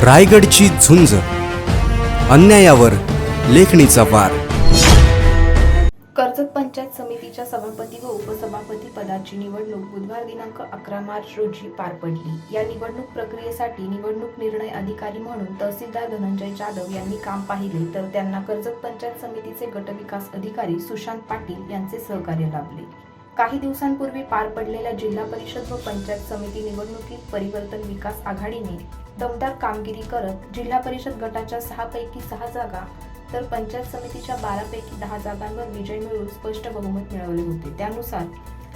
रायगडची झुंज, अन्यायावर लेखणीचा वार. कर्जत पंचायत समितीच्या सभापती व उपसभापती पदाची निवडणूक बुधवार दिनांक 11 मार्च रोजी पार पडली. या निवडणूक प्रक्रियेसाठी निवडणूक निर्णय अधिकारी म्हणून तहसीलदार धनंजय जाधव यांनी काम पाहिले, तर त्यांना कर्जत पंचायत समितीचे गटविकास अधिकारी सुशांत पाटील यांचे सहकार्य लाभले. काही दिवसांपूर्वी पार पडलेल्या जिल्हा परिषद व पंचायत समिती निवडणुकीत परिवर्तन विकास आघाडीने दमदार कामगिरी करत जिल्हा परिषद गटाच्या 6 पैकी 6 जागा तर पंचायत समितीच्या 12 पैकी 10 जागांवर विजय मिळवून स्पष्ट बहुमत मिळवले होते. त्यानुसार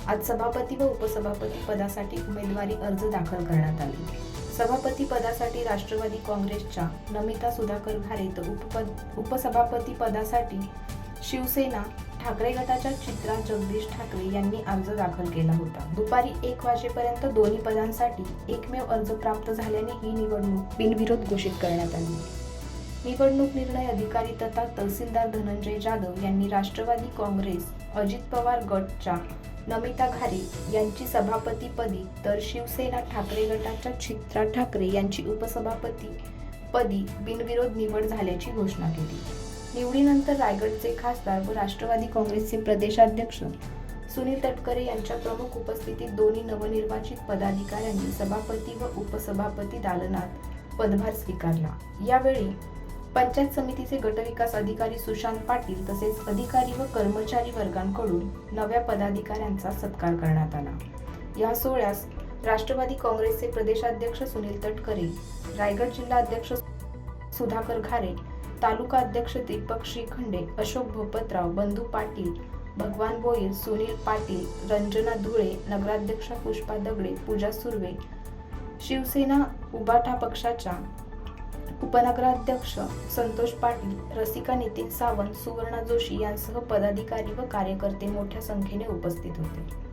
आज सभापती व उपसभापती पदासाठी उमेदवारी अर्ज दाखल करण्यात आले. सभापती पदासाठी राष्ट्रवादी काँग्रेसच्या नमिता सुधाकर घारे तर उपसभापती पदासाठी शिवसेना ठाकरे गटाच्या चित्रा जगदीश ठाकरे यांनी अर्ज दाखल केला होता. दुपारी 1 वाजेपर्यंत दोन्ही पदांसाठी एकमेव अर्ज प्राप्त झाल्याने ही निवडणूक बिनविरोध घोषित करण्यात आली. निवडणूक निर्णय अधिकारी तथा तहसीलदार धनंजय जाधव यांनी राष्ट्रवादी काँग्रेस अजित पवार गटच्या नमिता घारे यांची सभापतीपदी तर शिवसेना ठाकरे गटाच्या चित्रा ठाकरे यांची उपसभापती पदी बिनविरोध निवड झाल्याची घोषणा केली. निवडीनंतर रायगडचे खासदार व राष्ट्रवादी काँग्रेसचे प्रदेशाध्यक्ष सुनील तटकरे यांच्या प्रमुख उपस्थितीत दोन्ही नवनिर्वाचित पदाधिकाऱ्यांनी सभापती व उपसभापती दालनात पदभार स्वीकारला. यावेळी पंचायत समितीचे गटविकास अधिकारी सुशांत पाटील तसेच अधिकारी व कर्मचारी वर्गांकडून नव्या पदाधिकाऱ्यांचा सत्कार करण्यात आला. या सोहळ्यास राष्ट्रवादी काँग्रेसचे प्रदेशाध्यक्ष सुनील तटकरे, रायगड जिल्हा अध्यक्ष सुधाकर घारे, तालुका अध्यक्ष दीपक श्रीखंडे, अशोक भोपतराव, बंधू पाटील, भगवान भोईर, सुनील पाटील, रंजना धुळे, नगराध्यक्षा पुष्पा दगडे, पूजा सुर्वे, शिवसेना उबाटा पक्षाच्या उपनगराध्यक्ष संतोष पाटील, रसिका नितीन सावंत, सुवर्णा जोशी यांसह पदाधिकारी व कार्यकर्ते मोठ्या संख्येने उपस्थित होते.